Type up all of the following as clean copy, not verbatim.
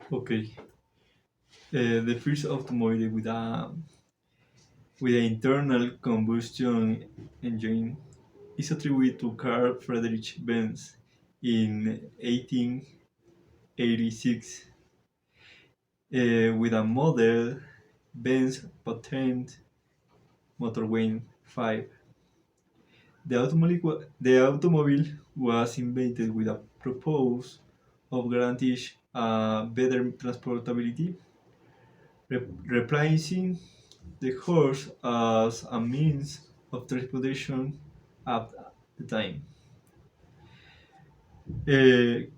Okay. The first automobile with an internal combustion engine is attributed to Carl Friedrich Benz in 1886 with a model Benz patent motorway 5. The automobile was invented with a purpose of guaranteeing better transportability, replacing the horse as a means of transportation at the time.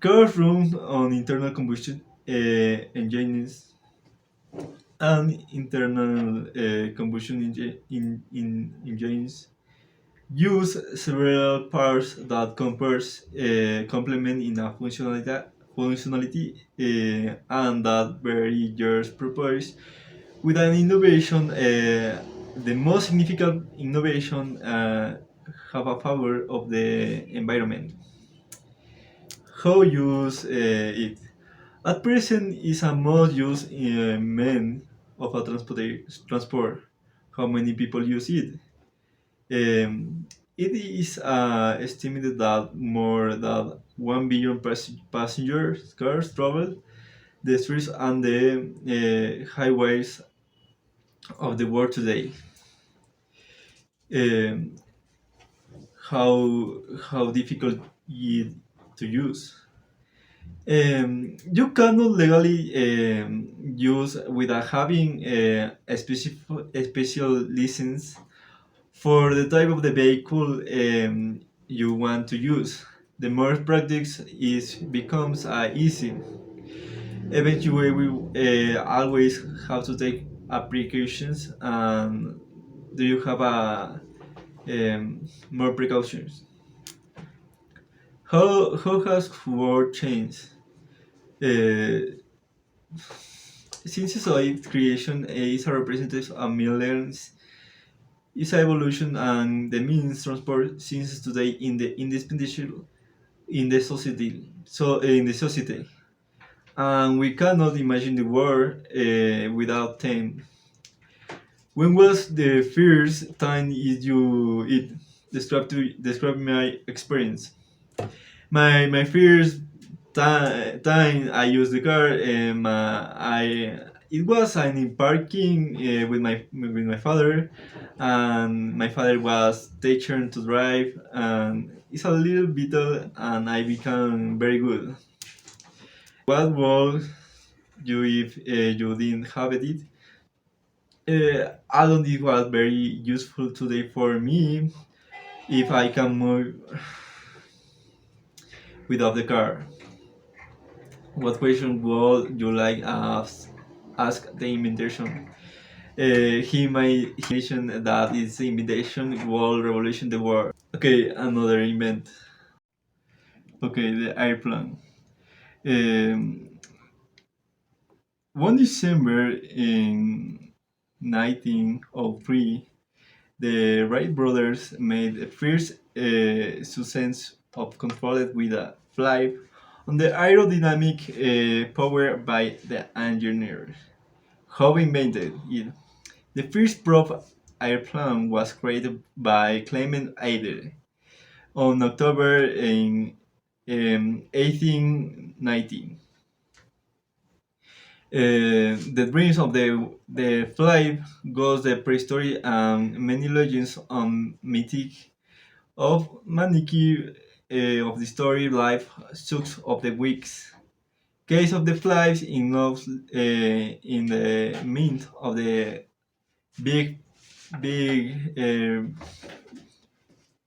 Cars run on internal combustion engines and internal combustion engines use several parts that complement in a functionality and that vary years purpose with an innovation. The most significant innovation have a favor of the environment. How use it? At present is a most used mean of a transport. How many people use it? It is estimated that more than 1 billion passengers cars travel the streets and the highways of the world today. Um, how difficult it to use? You cannot legally use without having a special license for the type of the vehicle you want to use. The more practice is becomes easy. Eventually, we always have to take precautions. And do you have more precautions? How has world changed? Uh, since its creation is a representative of millions, its evolution and the means transport since today in the indispensable in the society. So in the society, and we cannot imagine the world without them. When was the first time you it describe my experience? My first time I used the car, I it was in parking with my father, and my father was teaching to drive, and it's a little bit, and I become very good. What was you if you didn't have it? I don't think it was very useful today for me if I can move without the car. What question would you like ask the invitation? He might mention that its invitation will revolution the world. Okay, another invent. Okay, the airplane. Um, 1 December in 1903, the Wright brothers made the first success of controlled with a flight on the aerodynamic power by the engineers. How invented it? The first prop airplane was created by Clement Ader on October in 1890. The dreams of the flight goes the prehistory and many legends on mythic of Maniki of the story life sucks of the weeks. Case of the flies involves in the mint of the big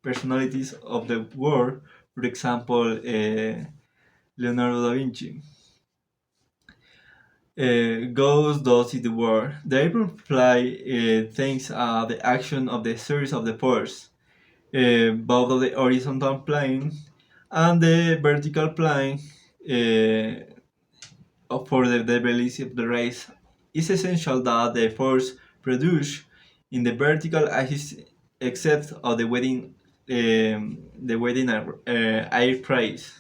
personalities of the world, for example, Leonardo da Vinci. Goes thus in the world. The airplane fly thanks the action of the series of the force, both of the horizontal plane and the vertical plane for the stability of the race. It's essential that the force produced in the vertical axis except of the wedding air price.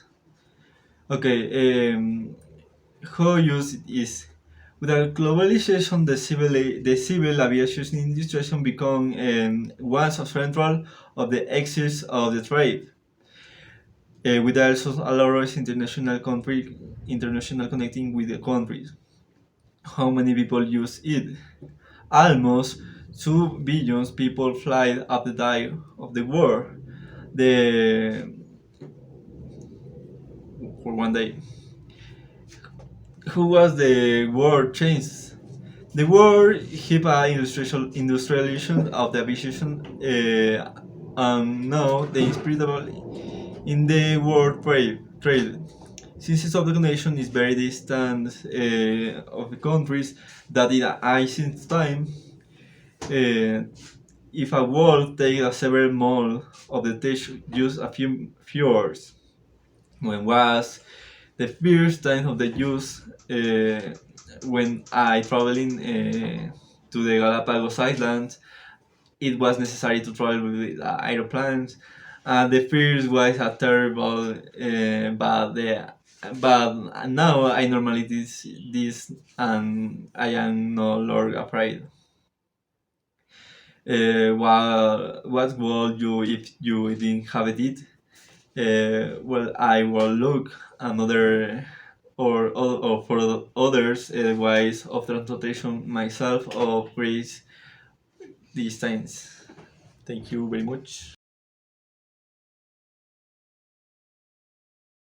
Okay, how used it is. With the globalization, the civil aviation industry become one central of the axis of the trade. With also allows international connecting with the countries. How many people use it? Almost 2 billion people fly up the day of the world. The for one day. Who was the world changed? The world industrialization of the aviation, and now the inspirable in the world trade. Since its organization is very distant of the countries that in ancient time, uh, if a world takes a several months of the test use a few hours. When was the first time of the use when I traveling to the Galapagos Islands, it was necessary to travel with aeroplanes. The first was a terrible, but now I normally this and I am no longer afraid. What would you if you didn't have it? Well, I will look another or for others ways of transportation myself or praise these times. Thank you very much.